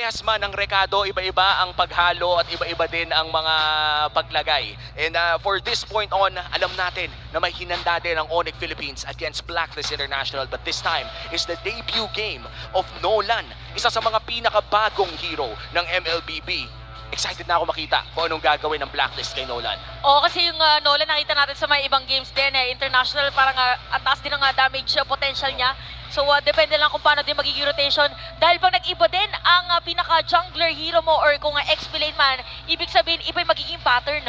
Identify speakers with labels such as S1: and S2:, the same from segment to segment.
S1: parehas man ang rekado, iba-iba ang paghalo at iba-iba din ang mga paglagay. And for this point on, alam natin na may hinanda din ang Onyx Philippines against Blacklist International, but this time is the debut game of Nolan, isa sa mga pinakabagong hero ng MLBB. Excited na ako makita kung anong gagawin ng Blacklist kay Nolan.
S2: Oo, kasi yung Nolan nakita natin sa mga ibang games din international, parang ang taas din ang damage potential niya. So depende lang kung paano din magiging rotation. Dahil pag nag-iba din ang pinaka-jungler hero mo or kung XP lane man, ibig sabihin iba yung magiging pattern.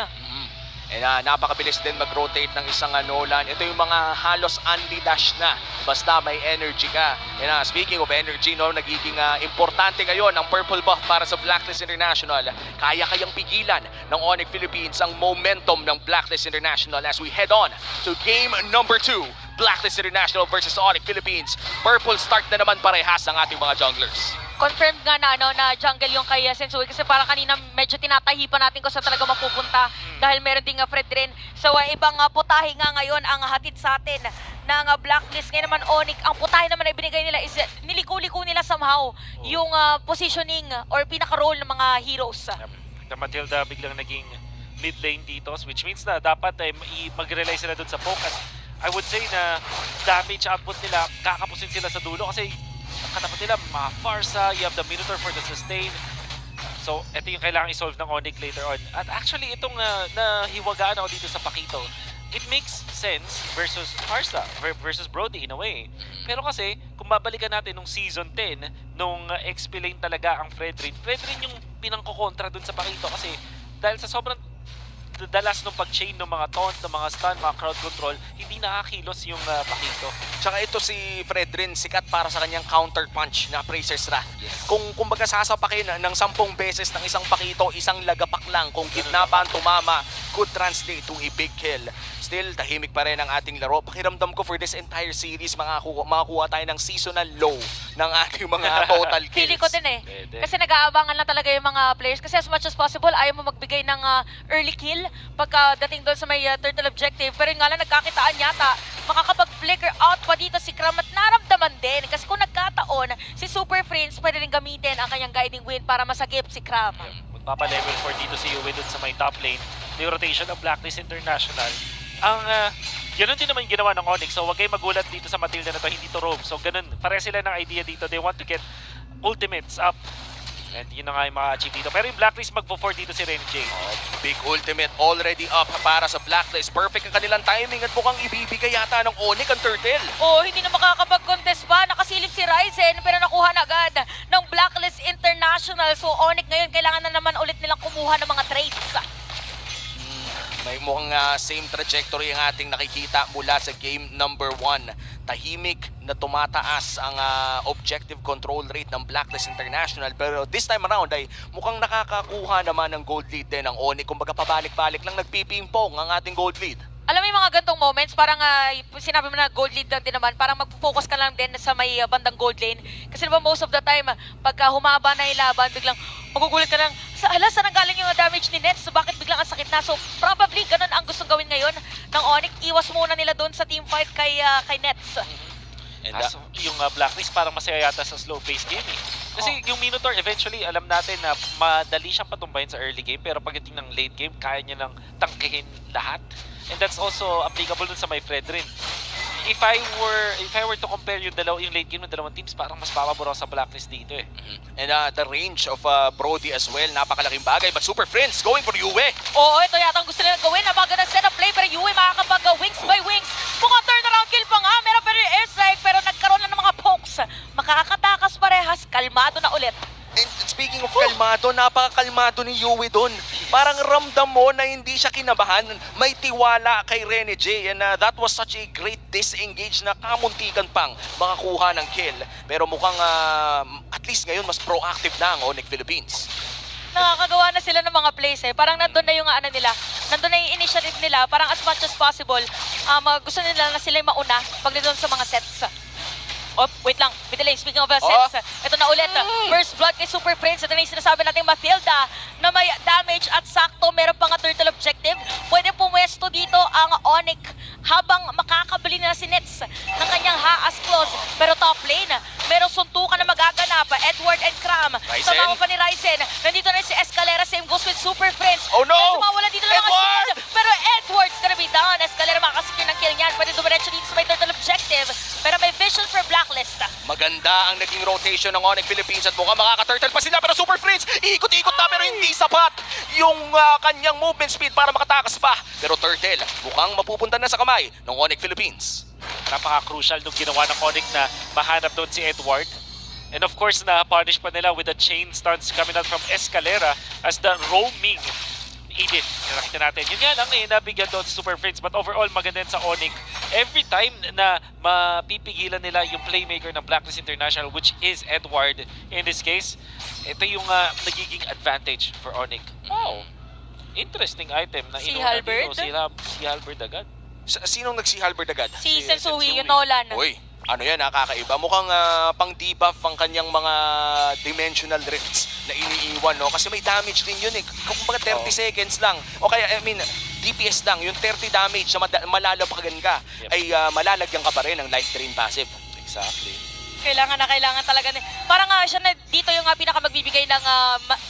S1: And napakabilis din mag-rotate ng isang Nolan. Ito yung mga halos anti-dash na. Basta may energy ka. And speaking of energy, no, nagiging importante ngayon ang purple buff para sa Blacklist International. Kaya-kayang pigilan ng Onyx Philippines ang momentum ng Blacklist International as we head on to game number 2. Blacklist International versus Onyx Philippines. Purple start na naman parehas ang ating mga junglers.
S2: Confirmed nga na jungle yung kay Sensui kasi parang kanina medyo tinatahipan natin kung saan talaga mapupunta dahil meron ding Fred rin. So ibang putahe nga ngayon ang hatid sa atin ng Blacklist. Ngayon naman Onyx, ang putahe naman na ibinigay nila is niliko-liko nila somehow yung positioning or pinaka-role ng mga heroes.
S3: Na Matilda biglang naging mid lane dito, which means na dapat mag-rely sila dun sa poke. At I would say na damage output nila, kakapusin sila sa dulo kasi katapat nila, mga Farsa, you have the Minotaur for the sustain. So, ito yung kailangan i-solve ng Onyx later on. At actually, itong nahiwagaan ako dito sa Pakito, it makes sense versus Farsa, versus Brody in a way. Pero kasi, kung babalikan natin nung Season 10, nung XP lane talaga ang Fredrin yung pinangkokontra dun sa Pakito kasi dahil sa sobrang dalas nung pag-chain ng mga taunt, ng mga stun, mga crowd control, hindi nakakilos yung Pakito.
S1: Tsaka ito si Fredrin, sikat para sa kanyang counter punch na Praesor's Wrath. Kung baga sasapakin ng 10 beses ng isang Pakito, isang lagapak lang, kung kidnapan, tumama, could translate to a big kill. Still, tahimik pa rin ang ating laro. Pakiramdam ko for this entire series, makakuha tayo ng seasonal low ng ating mga total kills.
S2: Feeling ko din kasi nag-aabangan lang talaga yung mga players kasi as much as possible ayaw mo magbigay ng early kill pagka dating doon sa may turtle objective. Pero yung nga lang nagkakitaan yata, makakapag-flicker out pa dito si Kram at naramdaman din. Kasi kung nagkataon, si Super Friends pwede rin gamitin ang kanyang guiding wind para masagip si Kram.
S3: Magpapa-level 4 dito si Yue dun sa may top lane. Yung rotation ng Blacklist International. Ang ganun din naman ginawa ng Onyx. So huwag kayong magulat dito sa Matilda na to, hindi to roam. So ganun, pare sila ng idea dito. They want to get ultimates up. And yun na nga yung maka-achieve dito. Pero yung Blacklist magpo-4 dito si Renny J.
S1: Big ultimate already up para sa Blacklist. Perfect ang kanilang timing at mukhang ibibigay yata ng Onyx ang turtle.
S2: Hindi na makakapag-contest pa. Nakasilip si Ryzen pero nakuha na agad ng Blacklist International. So Onyx ngayon kailangan na naman ulit nilang kumuha ng mga traits.
S1: May mukhang same trajectory ang ating nakikita mula sa game number 1. Tahimik na tumataas ang objective control rate ng Blacklist International. Pero this time around ay mukhang nakakakuha naman ng gold lead din ang Onyx. Kumbaga pabalik-balik lang nagpipingpong ang ating gold lead.
S2: Alam mo yung mga gantong moments, parang sinabi mo na gold lead lang din naman, parang mag-focus ka lang din sa may bandang gold lane. Kasi diba most of the time, pagka humaba na yung laban, biglang magugulit ka lang, saan nanggaling yung damage ni Nets? So bakit biglang ang sakit na? So probably ganun ang gustong gawin ngayon ng Onyx. Iwas muna nila doon sa teamfight kay Nets.
S1: And,
S3: So, yung Blacklist parang masaya yata sa slow-paced game eh. Kasi yung Minotaur eventually alam natin na madali siyang patumbayin sa early game pero pagdating ng late game kaya niya lang tangkihin lahat. And that's also applicable dun sa may Fredrin. If I were to compare yung late game ng dalawang teams, parang mas pabor ako sa Blacklist dito eh.
S1: And the range of Brody as well, napakalaking bagay. But Super Friends going for Yue.
S2: Oo, ito yata ang gusto nila gawin. Napagandang set of play pero Yue makakapag-wings by wings. Mukhang turnaround kill pa nga. Meron pa rin airstrike pero nagkaroon na ng mga pokes. Makakatakas parehas. Kalmado na ulit.
S1: And speaking of kalmado, napakakalmado ni Yue doon. Parang ramdam mo na hindi siya kinabahan. May tiwala kay Renny J. And that was such a great disengage na kamuntikan pang makakuha ng kill. Pero mukhang at least ngayon mas proactive na ang Onyx Philippines.
S2: Nakakagawa na sila ng mga plays eh. Parang nandun na yung nila. Nandun na yung initiative nila. Parang as much as possible, gusto nila na sila yung mauna pag doon sa mga sets. Oh, wait lang. Middle lane, speaking of
S1: Oh.
S2: assets, ito na ulit. First blood kay Super Friends. Ito na yung sinasabi natin Mathilda na may damage at sakto. Meron pa nga turtle objective. Pwede pumwesto dito ang Onyx habang makakabili na si Nets ng kanyang Haas Claws. Pero top lane, merong suntukan na magaganap. Edward and Cram.
S1: Ryzen.
S2: Sama pa ni Ryzen. Nandito na si Escalera. Same goes with Super Friends.
S1: Oh no!
S2: Medyo mawala dito ng mga
S1: Edward!
S2: shield. Pero Edward's gonna be down. Escalera makakasecure ng kill niyan. Pwede dumiretso dito sa may turtle objective. Pero may vision for Blacklist.
S1: Maganda ang naging rotation ng Onyx Philippines at mukhang makaka-turtle pa sila pero Super Friends, iikot-ikot na pero hindi sapat yung kanyang movement speed para makatakas pa. Pero Turtle, mukhang mapupunta na sa kamay ng Onyx Philippines.
S3: Napaka-crucial nung ginawa ng Onyx na mahanap doon si Edward. And of course, na-punish pa nila with the chain stance coming out from Escalera as the roaming Edith. Nakita natin. Yun nga lang nabigyan doon sa Super Friends. But overall, maganda sa Onyx. Every time na mapipigilan nila yung playmaker ng Blacklist International, which is Edward in this case, ito yung nagiging advantage for Onyx. Wow. Interesting item na
S2: Si
S3: inuna
S2: Halberd?
S3: dito. Si Halberd agad.
S1: Sinong nagsi-halberd agad?
S2: Si
S3: Si
S2: Sensui,
S3: Sensui.
S2: yung Nolan.
S1: Uy, ano yan, nakakaiba. Mukhang pang debuff ang kanyang mga dimensional rifts na iniiwan, no? Kasi may damage din yun eh. Kung mga 30
S3: Oo.
S1: seconds lang, o kaya, I mean, DPS lang, yung 30 damage na malalapagan ka,
S3: Yep.
S1: ay malalagyan ka pa rin ng life drain passive.
S3: Exactly.
S2: Kailangan talaga. Parang siya na dito yung pinakamagbibigay ng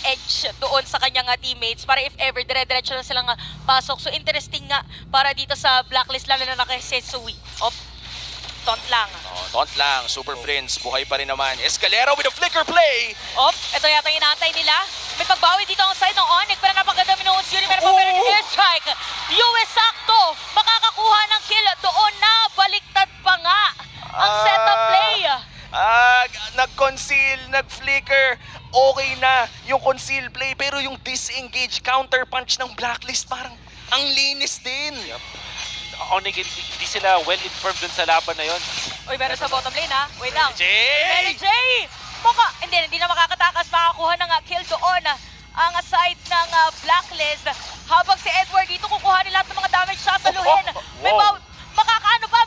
S2: edge doon sa kanyang teammates para if ever dire-diretso na silang pasok. So interesting nga para dito sa Blacklist lalo na kay Sensui. Op, taunt lang.
S1: Oh, taunt lang, Super Friends, buhay pa rin naman. Escalera with a flicker play!
S2: Op, ito yata yung inaantay nila. May pagbawi dito ang side ng Onyx pero napaganda minuos yun. Meron pa
S1: Oh!
S2: meron airstrike. US sakto. Makakakuha ng kill doon na. Baliktad pa nga ang setup play.
S1: Nag-conceal, nag-flicker, okay na yung conceal play, pero yung disengage counter punch ng Blacklist parang ang linis din.
S3: Onyx, hindi sila well-informed dun sa laban na yon.
S2: Uy, meron sa bottom lane ha. Wait lang.
S1: Jay!
S2: Mary J! Hindi na makakatakas. Makakuha ng kill doon ang side ng Blacklist. Habang si Edward dito kukuha nila lahat ng mga damage sa saluhin. May
S3: Wow.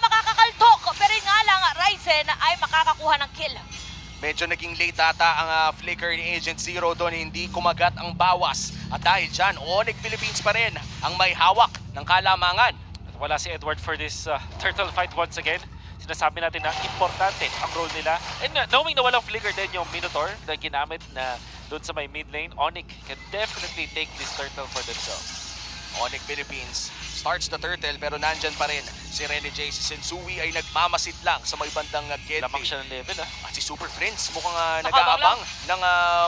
S2: makakakaltok. Pero yun nga lang, Ryzen ay makakakuha ng kill.
S1: Medyo naging late ata ang flicker ni Agent Zero doon, hindi kumagat ang bawas. At dahil dyan, Onyx Philippines pa rin ang may hawak ng kalamangan.
S3: At wala si Edward for this turtle fight once again. Sinasabi natin na importante ang role nila. And knowing na walang flicker din yung Minotaur na ginamit na doon sa may mid lane, Onyx can definitely take this turtle for themselves.
S1: Onyx Philippines starts the turtle pero nandyan pa rin si Rene J. Si Sensui ay nagmamasid lang sa may bandang gateway.
S3: Lamang siya ng level
S1: At si Super Friends mukhang
S2: Nakabang
S1: nag-aabang ng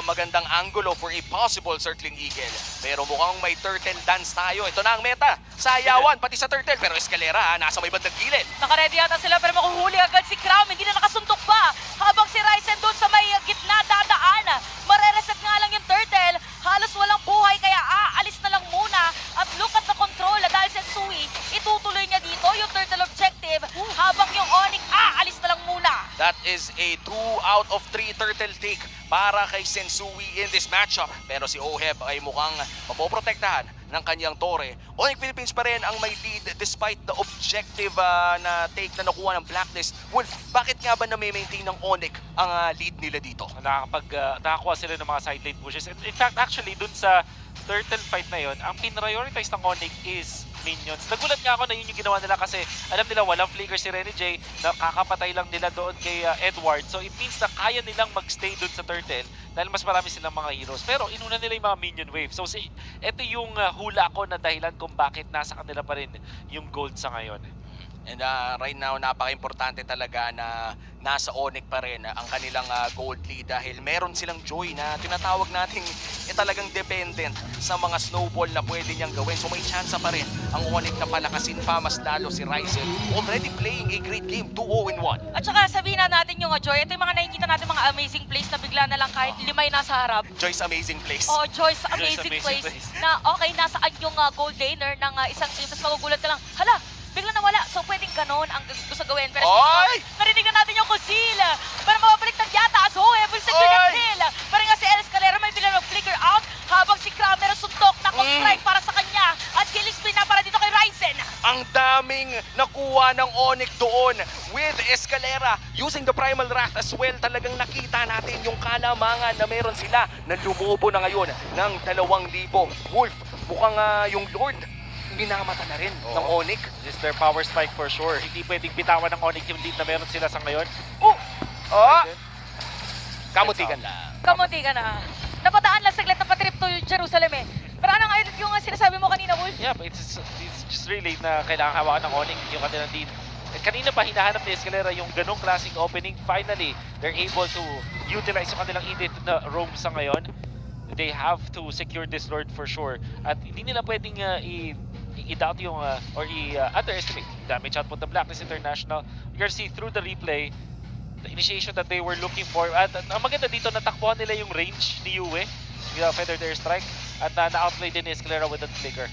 S1: magandang angulo for a possible circling eagle. Pero mukhang may turtle dance tayo. Ito na ang meta. Sayawan pati sa turtle. Pero Escalera nasa may bandang gilid.
S2: Nakaredy yata sila pero makuhuli agad si Cram. Hindi na nakasuntok pa. Habang si Ryzen doon sa may gitna dadaan. Marereset nga lang yung turtle. Halos walang buhay kaya aalis na lang muna. At look at the control dahil Sensui, itutuloy niya dito yung turtle objective. Habang yung Onyx aalis na lang muna.
S1: That is a 2 out of 3 turtle take para kay Sensui in this matchup. Pero si Oheb ay mukhang mapoprotektahan ng kanyang tore. Onyx Philippines pa rin ang may lead despite the objective na take na nakuha ng Blacklist. Wolf, bakit nga ba na-maintain ng Onyx ang lead nila dito?
S3: Nakakuha sila ng mga side lane pushes. And in fact, actually, dun sa turtle fight na yon, ang pinrioritize ng Onyx is minions. Nagulat nga ako na yun yung ginawa nila kasi alam nila walang flicker si Rene J, nakakapatay lang nila doon kay Edward. So it means na kaya nilang magstay doon sa turtle dahil mas marami silang mga heroes. Pero inuna nila yung mga minion wave. So ito yung hula ko na dahilan kung bakit nasa kanila pa rin yung gold sa ngayon.
S1: And right now, napaka-importante talaga na nasa Onyx pa rin ang kanilang gold lead dahil meron silang Joy na tinatawag nating talagang dependent sa mga snowball na pwede niyang gawin. So may chance pa rin ang Onyx na palakasin pa mas lalo si Ryzen. Already playing a great game, 2-0-1.
S2: At saka sabihin na natin yung Joy, ito yung mga nakikita natin mga amazing plays na bigla na lang kahit limay nasa harap.
S1: Joy's amazing place.
S2: Oh, Joy's amazing
S3: amazing
S2: plays.
S3: plays.
S2: Na okay, nasaan yung gold laner ng isang team, tapos magugulat ka lang, hala, bigla nawala. So pwedeng ganon ang gusto gawin. Pero
S1: Oy!
S2: narinig na natin yung Kusil. Pero mababaliktad yata as Hohe will secure the
S1: Oy!
S2: kill. Pero nga si Escalera may bilang flicker out habang si Kramer suntok na strike para sa kanya. At killing spree na para dito kay Ryzen.
S1: Ang daming nakuha ng Onyx doon with Escalera using the Primal Wrath as well. Talagang nakita natin yung kalamangan na meron sila na lumobo na ngayon ng 2,000. Wolf, mukhang yung Lord minamata na rin ng Onyx.
S3: This is their power spike for sure. Hindi pwedeng bitawan ng Onyx yung lead na meron sila sa ngayon.
S1: Kamutikan lang.
S2: Kamunti ka na. Napadaan lang saglit na patrip to Jerusalem eh. Pero ano nga yung sinasabi mo kanina, Wolf?
S3: Yeah, but it's just really na kailangan hawakan ng Onyx yung kanilang lead. At kanina pa hinahanap ni Escalera yung ganong klaseng opening. Finally, they're able to utilize yung kanilang edit na roam sa ngayon. They have to secure this Lord for sure. At hindi nila pwedeng i-doubt yung or i-underestimate damage output ng Blacklist International. You can see through the replay the initiation that they were looking for. At ang maganda dito, natakbuhan nila yung range ni Yue, yung Feathered Airstrike, at na-outplay din ni Escalera with that flicker.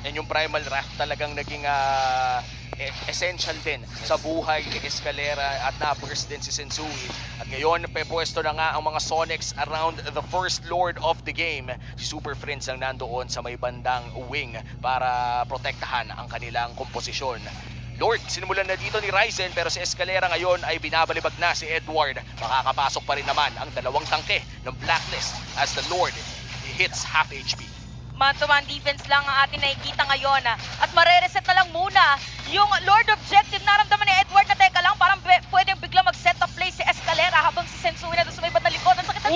S1: And yung Primal Wrath talagang naging essential din sa buhay ni Escalera at na-burst din si Sensui. At ngayon, pwesto na nga ang mga Sonics around the first Lord of the game. Si Super Friends ang nandoon sa may bandang wing para protektahan ang kanilang komposisyon. Lord, sinimulan na dito ni Ryzen pero si Escalera ngayon ay binabalibag na si Edward. Makakapasok pa rin naman ang dalawang tangke ng Blacklist as the Lord hits half HP.
S2: Man-to-man defense lang ang atin nakikita ngayon. At marereset na lang muna yung Lord objective. Naramdaman ni Edward na teka lang, parang pwedeng bigla mag-set up play si Escalera habang si Sensui na doon sa may bandang likod. Ang sakit na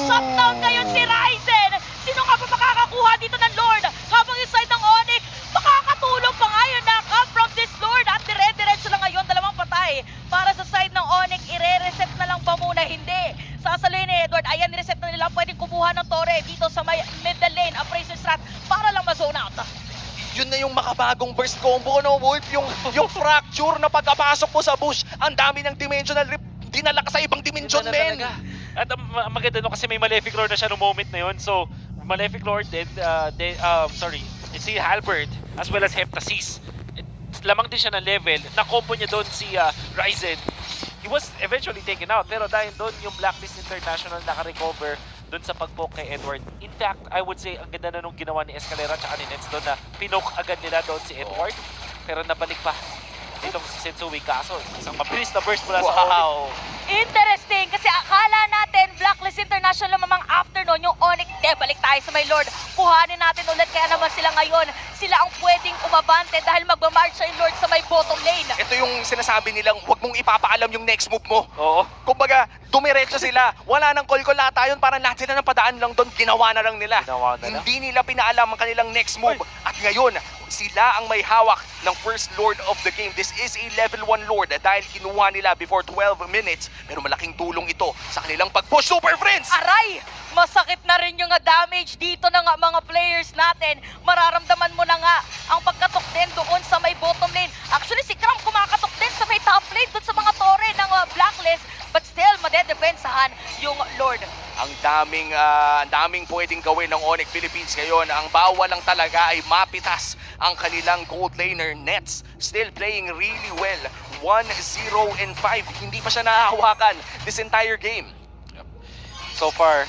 S2: shutdown ngayon si Ryzen! Sino nga ba makakakuha dito ng Lord? Habang yung side ng Onyx, makakatulong pa nga yun na come from this Lord. At dire-diretso lang ngayon, dalawang patay. Para sa side ng Onyx, ire-reset na lang ba muna? Hindi. Sasaluhin ni Edward, ayan, nireset na nila. Pwedeng kumuha ng Torre dito sa may middle lane, Appraiser Strat, para lang ma-zone out.
S1: Yun na yung makabagong burst combo, no, Wolf? Yung fracture na pagkapasok mo sa bush, ang dami ng dimensional rip, dinala ka sa ibang dimension, men.
S3: At ang maganda no kasi may Malefic Lord na siya no moment na yun. So, Malefic Lord and si Halberd as well as Heptasis. Lamang din siya ng level. Na-combo niya doon si Ryzen. He was eventually taken out pero dahil doon yung Blacklist International naka-recover doon sa pag-poke kay Edward. In fact, I would say ang ganda na nung ginawa ni Escalera at ni Nets doon na pinoke agad nila doon si Edward pero nabalik pa itong si Sensui kaso isang mabilis na burst mula sa Onyx.
S2: Interesting kasi akala natin Blacklist International mamang after nun yung Onyx. Balik tayo sa may Lord. Kuhanin natin ulit kaya naman sila ngayon. Sila ang pwedeng umabante dahil magmamarch sa Lord sa may bottom lane.
S1: Ito yung sinasabi nilang huwag mong ipapaalam yung next move mo.
S3: Oo.
S1: Kumbaga, dumiretso sila. Wala nang kolkolata yun. Parang lahat sila ng padaan lang doon. Ginawa na lang nila.
S3: Ginawa na lang.
S1: Hindi nila pinaalam ang kanilang next move. At ngayon, sila ang may hawak ng first Lord of the game. This is a level 1 Lord dahil kinuha nila before 12 minutes. Pero malaking tulong ito sa kanilang pag-push, Super Friends!
S2: Aray! Masakit na rin yung damage dito ng mga players natin. Mararamdaman mo na nga ang pagkatok din doon sa may bottom lane. Actually, si Cram kumakatok din sa may top lane doon sa mga tore ng Blacklist. But still, madedepensahan yung Lord.
S1: Ang daming pwedeng gawin ng Onyx Philippines ngayon. Ang bawal lang talaga ay mapitas ang kanilang gold laner Nets. Still playing really well. 1-0-5. Hindi pa siya nahahawakan this entire game.
S3: So far,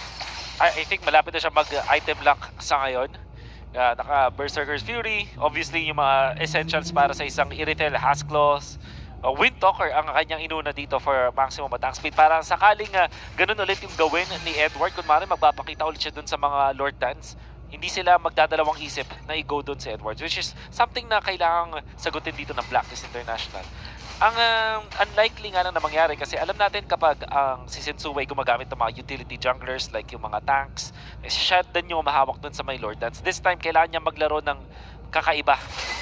S3: I think malapit na siya mag-item lock sa ngayon. Naka-Berserker's Fury, obviously yung mga essentials para sa isang Irithel, Hasclaws, Windtalker ang kanyang inuna dito for maximum attack speed. Parang sakaling ganun ulit yung gawin ni Edward, kung maaaring magpapakita ulit siya dun sa mga Lord Dance, hindi sila magdadalawang isip na i-go dun sa Edwards, which is something na kailangang sagutin dito ng Blacklist International. Ang unlikely nga lang na mangyari kasi alam natin kapag ang si Sensui gumagamit ng mga utility junglers like yung mga tanks, siya din yung mahawak dun sa may Lord Dance. This time, kailangan niya maglaro ng kakaiba.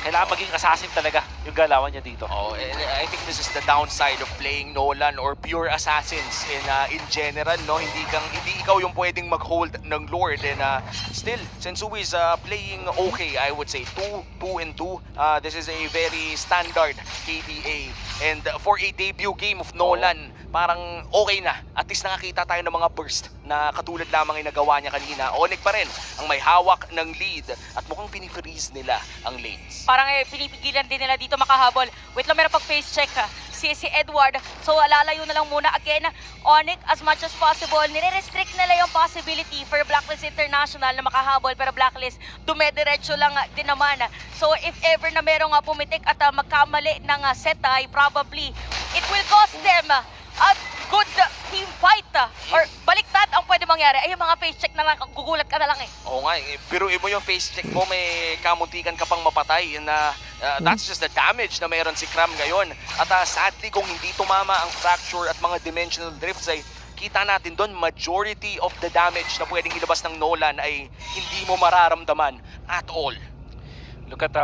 S3: Kailangan maging assassin talaga yung galawan niya dito.
S1: Oh, and I think this is the downside of playing Nolan or pure assassins in general, no? Hindi ikaw yung pwedeng mag-hold ng Lord and still Sensui is playing okay, I would say 2-2. This is a very standard KDA and for a debut game of Nolan, parang okay na. At least nakakita tayo ng mga burst na katulad lamang yung nagawa niya kanina. Onyx pa rin ang may hawak ng lead at mukhang pinifreeze nila ang lanes.
S2: Parang pinipigilan din nila dito makahabol. Wait lang, meron pag face check. si Edward. So lalayo na lang muna. Again, Onyx, as much as possible, nire-restrict nila yung possibility for Blacklist International na makahabol, pero Blacklist, dumediretso lang din naman. So if ever na merong pumitik at magkamali ng setay, probably it will cost them a good team fight. Or baliktad ang pwede mangyari. Ay, yung mga face check na lang, gugulat ka na lang eh.
S1: Oo nga, biruin mo yung face check mo, may kamuntikan ka pang mapatay na that's just the damage na mayroon si Cram ngayon. At sadly, kung hindi tumama ang fracture at mga dimensional drifts ay kita natin doon, majority of the damage na pwedeng ilabas ng Nolan ay hindi mo mararamdaman at all.
S3: Look at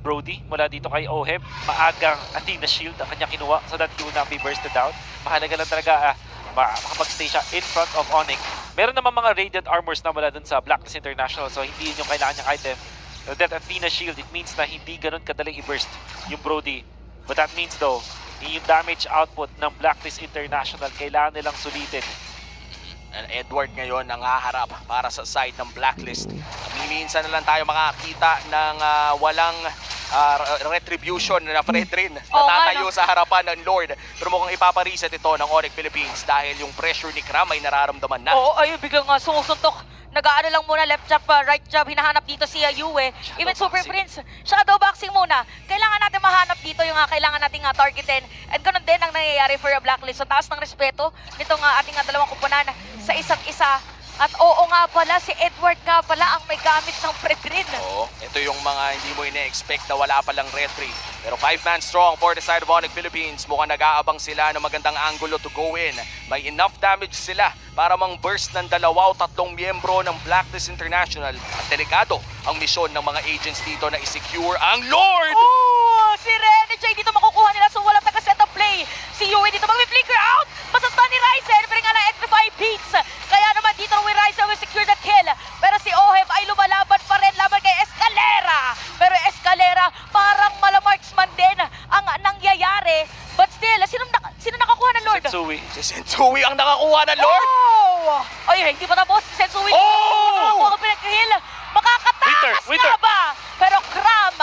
S3: Brody mula dito kay Oheb. Maagang Athena Shield ang kanya kinuha so that he will not be bursted out. Mahalaga lang talaga makapag-stay siya in front of Onyx. Meron naman mga Radiant Armors na mula dun sa Blacklist International, so hindi yun yung kailangan niyang item. So that Athena Shield, it means na hindi ganun kadali i-burst yung Brody. But that means though, yung damage output ng Blacklist International, kailangan nilang sulitin.
S1: And Edward ngayon ang haharap para sa side ng Blacklist. Minsan na lang tayo makakita ng walang retribution na Fredrin natatayo sa harapan ng Lord. Pero mukhang ipapareset ito ng Onyx Philippines dahil yung pressure ni Cram ay nararamdaman na.
S2: Oo, ayun, biglang sumusuntok. Nag-aano lang muna, left jab, right jab, hinahanap dito si Yue. Even Super Prince, shadow boxing muna. Kailangan natin mahanap dito yung kailangan nating targetin. And ganun din ang nangyayari for a Blacklist. So taas ng respeto nitong ating dalawang kupunan sa isa't isa. At oo nga pala, si Edward nga pala ang may gamit ng Fredrin.
S1: Oo, ito yung mga hindi mo ine-expect na wala palang retry. Pero 5-man strong for the side of Onyx Philippines. Mukhang nag-aabang sila ng magandang angulo to go in. May enough damage sila para mang-burst ng 2 o 3 miyembro ng Blacklist International. At delikado ang misyon ng mga agents dito na i-secure ang Lord!
S2: Oh, si Renegade dito makukuha nila, so walang taga-set up play. Si Yue dito mag-flicker out. Masastan ni Ryzen, pero nga na extra 5 beats. Kaya naman dito ng Ryzen will secure the kill. Pero si Oheb ay lumalaban pa rin laban kay Escalera. Pero Escalera parang malamarksman din ang nangyayari. But still, sino nakakuha ng Lord?
S3: Sensui.
S1: Si Sensui ang nakakuha ng Lord!
S2: Oh! Ay, hindi pa tapos. Si Sensui. Makakuha ang pinag-heal. Makakatakas
S3: Winter.
S2: nga ba? Pero Cram,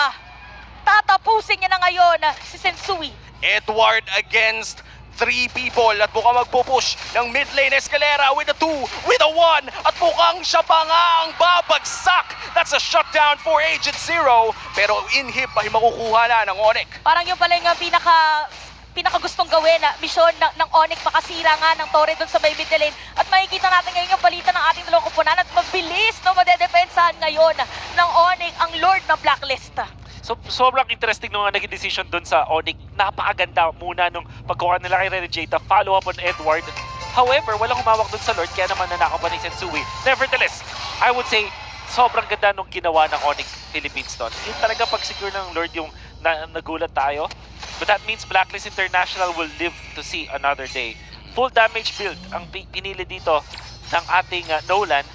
S2: tatapusin niya na ngayon si Sensui.
S1: Edward against 3 people at mukhang magpupush ng mid lane. Escalera with a 2, with a 1 at mukhang siya pa nga ang babagsak. That's a shutdown for Agent Zero, pero inhib ay makukuha na ng Onyx.
S2: Parang yung pala yung pinaka gustong gawin na misyon ng Onyx, makasira nga ng Torre doon sa may mid lane. At makikita natin ngayon yung balita ng ating dalawang kupunan at mabilis no madedepensahan ngayon ng Onyx ang Lord ng Blacklist.
S3: So, sobrang interesting nung naging decision dun sa Onyx. Napakaganda muna nung pagkuha nila kay Renegade, follow up on Edward. However, walang humawak dun sa Lord, kaya naman nanakaw pa ni Sensui. Nevertheless, I would say, sobrang ganda nung ginawa ng Onyx Philippines doon. Yung talaga pag-secure ng Lord yung nagulat tayo. But that means Blacklist International will live to see another day. Full damage build ang pinili dito ng ating Nolan.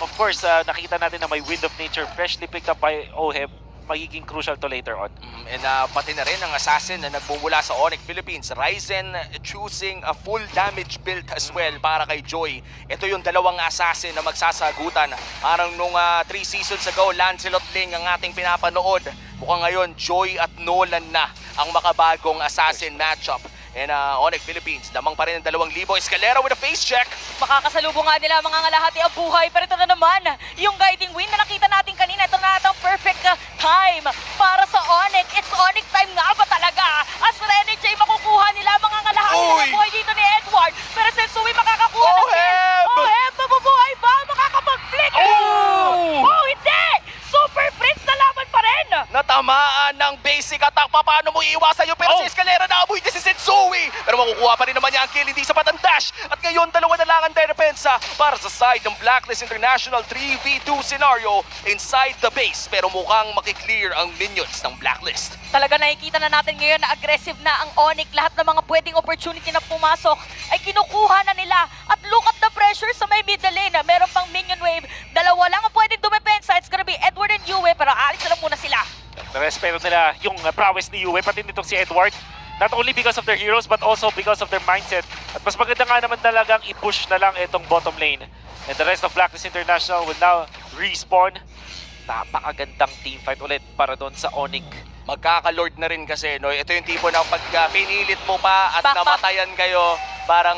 S3: Of course, nakita natin na may Wind of Nature freshly picked up by Oheb. Magiging crucial to later on.
S1: And pati na rin ang assassin na nagbumula sa Onyx Philippines. Ryzen choosing a full damage build as well para kay Joy. Ito yung dalawang assassin na magsasagutan. Parang nung 3 seasons ago, Lancelot Ling ang ating pinapanood. Mukhang ngayon, Joy at Nolan na ang makabagong assassin matchup. And Onyx Philippines, lamang pa rin ang 2,000. Escalera with a face check.
S2: Makakasalubong nga nila mga ngalahati ang buhay. Pero ito na naman, yung guiding win na nakita natin kanina. Ito na ang perfect time para sa Onyx. It's Onyx time nga ba talaga? As Renegade makukuha nila mga ngalahati ng buhay dito ni Edward. Pero Sensui makakakuha ng kill. Oheb, mabubuhay ba? Makakapag-flick. Oh, hindi! Super Prince na laban pa rin.
S1: Natamaan ng basic attack. Paano mo iiwasan yun? Pero si Escalera naamoy din si Sensui. Pero makukuha pa rin naman niya ang kill. Hindi sapat ang dash. At ngayon, 2 na lang ang depensa para sa side ng Blacklist International 3v2 scenario inside the base. Pero mukhang makiklear ang minions ng Blacklist.
S2: Talaga nakikita na natin ngayon na aggressive na ang Onyx. Lahat ng mga pwedeng opportunity na pumasok ay kinukuha na nila. At look at the pressure sa may middle lane. Meron pang minion wave. 2 lang ang pwedeng dumepensa. It's gonna be Edward and Yue, pero alis na lang muna sila.
S3: Respeto nila yung prowess ni Yue, pati nitong si Edward. Not only because of their heroes, but also because of their mindset. At mas maganda nga naman talagang i-push na lang itong bottom lane. And the rest of Blacklist International will now respawn. Napakagandang teamfight ulit para doon sa Onyx
S1: magkaka-lord na rin kasi, no? Ito yung tipo na pag pinilit mo pa at
S2: Back.
S1: namatayan kayo, parang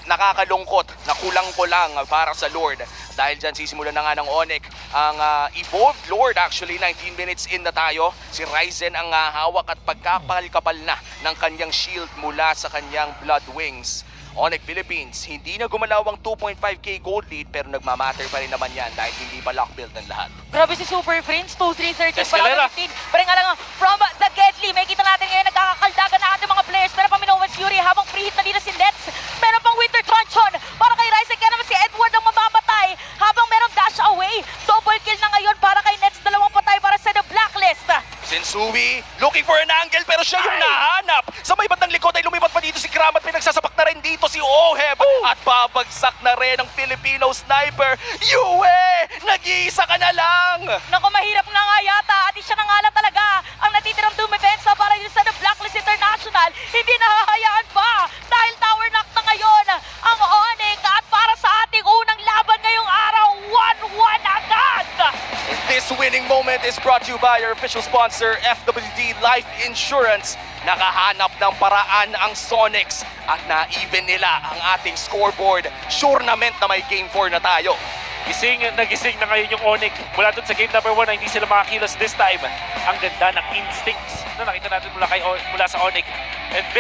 S1: nakakalungkot, nakulang ko lang para sa Lord. Dahil dyan, sisimulan na nga ng Onyx ang Evolved Lord. Actually, 19 minutes in na tayo. Si Ryzen ang hawak at pagkapal-kapal na ng kanyang shield mula sa kanyang Blood Wings. Onyx Philippines, hindi na gumalaw ang 2.5k gold lead pero nagmamatter pa rin naman yan dahil hindi pa lock build ang lahat.
S2: Grabe si Super Prince, 2-3-13
S3: Escalera.
S2: pala 15. Pero nga lang, from the Gedli, may kita natin ngayon nagkakakaldagan na ating mga players. Pero pa Minowan's Fury habang preheat na nila si Nets. Meron pang Winter Truncheon para kay Ryzen. Kaya naman si Edward ang mamamatay habang merong dash away. Double kill na ngayon para kay Nets. Dalawang patay para sa The Blacklist.
S1: Sensui looking for an angle pero siya yung nahanap. Sa may bandang likod ay lumipat pa dito si Kram at pinagsasapak na rin dito si Oheb. At babagsak na rin ang Filipino sniper. Yue! Nag-iisa ka na lang!
S2: Naku, mahirap na nga yata. At siya na nga lang talaga ang natitirang dumefensa para yun sa The Blacklist International. Hindi nahahayaan pa dahil tower knock na ngayon ang Onyx. At para sa ating unang laban ngayong araw, 1-1 agad!
S1: This winning moment is brought to you by our official sponsor, FWD Life Insurance. Nakahanap ng paraan ang Sonics at na-even nila ang ating scoreboard. Surnament na may Game 4 na tayo.
S3: Nagising na ngayon yung Onyx mula dun sa game number 1 na hindi sila makakilos this time. Ang ganda ng instincts na nakita natin mula sa Onyx. And very